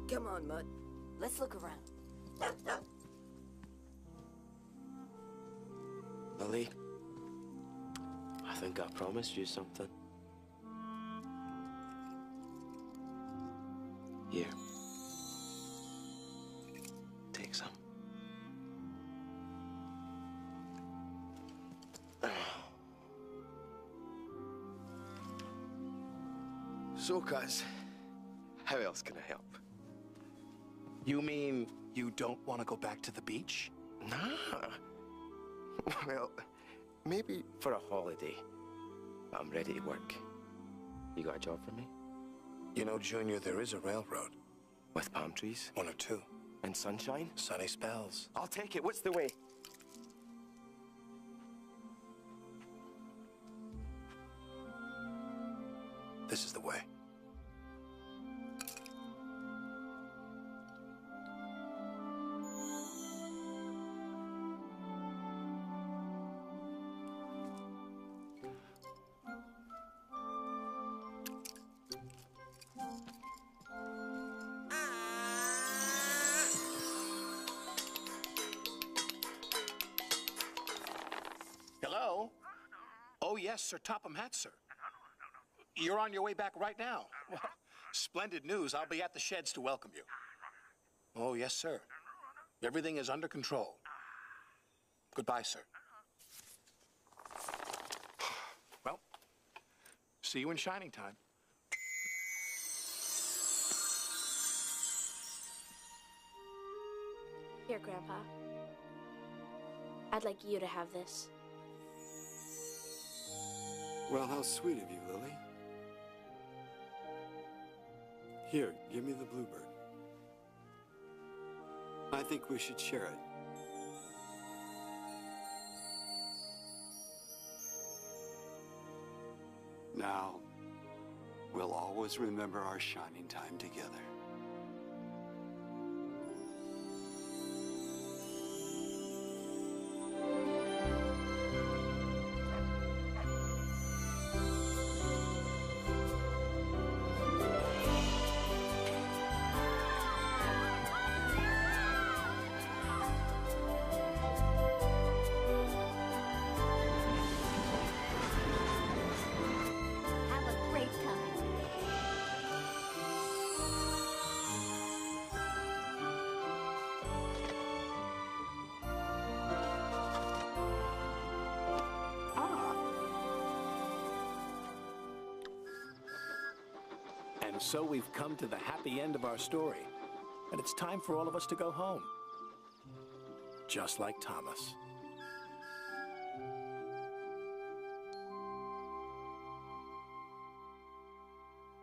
Come on, Mud. Let's look around. Lily, I think I promised you something. Here. Take some. So, cuz, how else can I help? You mean you don't want to go back to the beach? Nah. Well, maybe For a holiday. But I'm ready to work. You got a job for me? You know, Junior, there is a railroad. With palm trees? One or two. And sunshine? Sunny spells. I'll take it. What's the way? This is the way. Hello? Oh, yes, Sir Topham Hatt, sir. You're on your way back right now. Well, splendid news. I'll be at the sheds to welcome you. Oh, yes, sir. Everything is under control. Goodbye, sir. Well, see you in shining time. Here, Grandpa. I'd like you to have this. Well, how sweet of you, Lily. Here, give me the bluebird. I think we should share it. Now, we'll always remember our shining time together. And so we've come to the happy end of our story. And it's time for all of us to go home. Just like Thomas.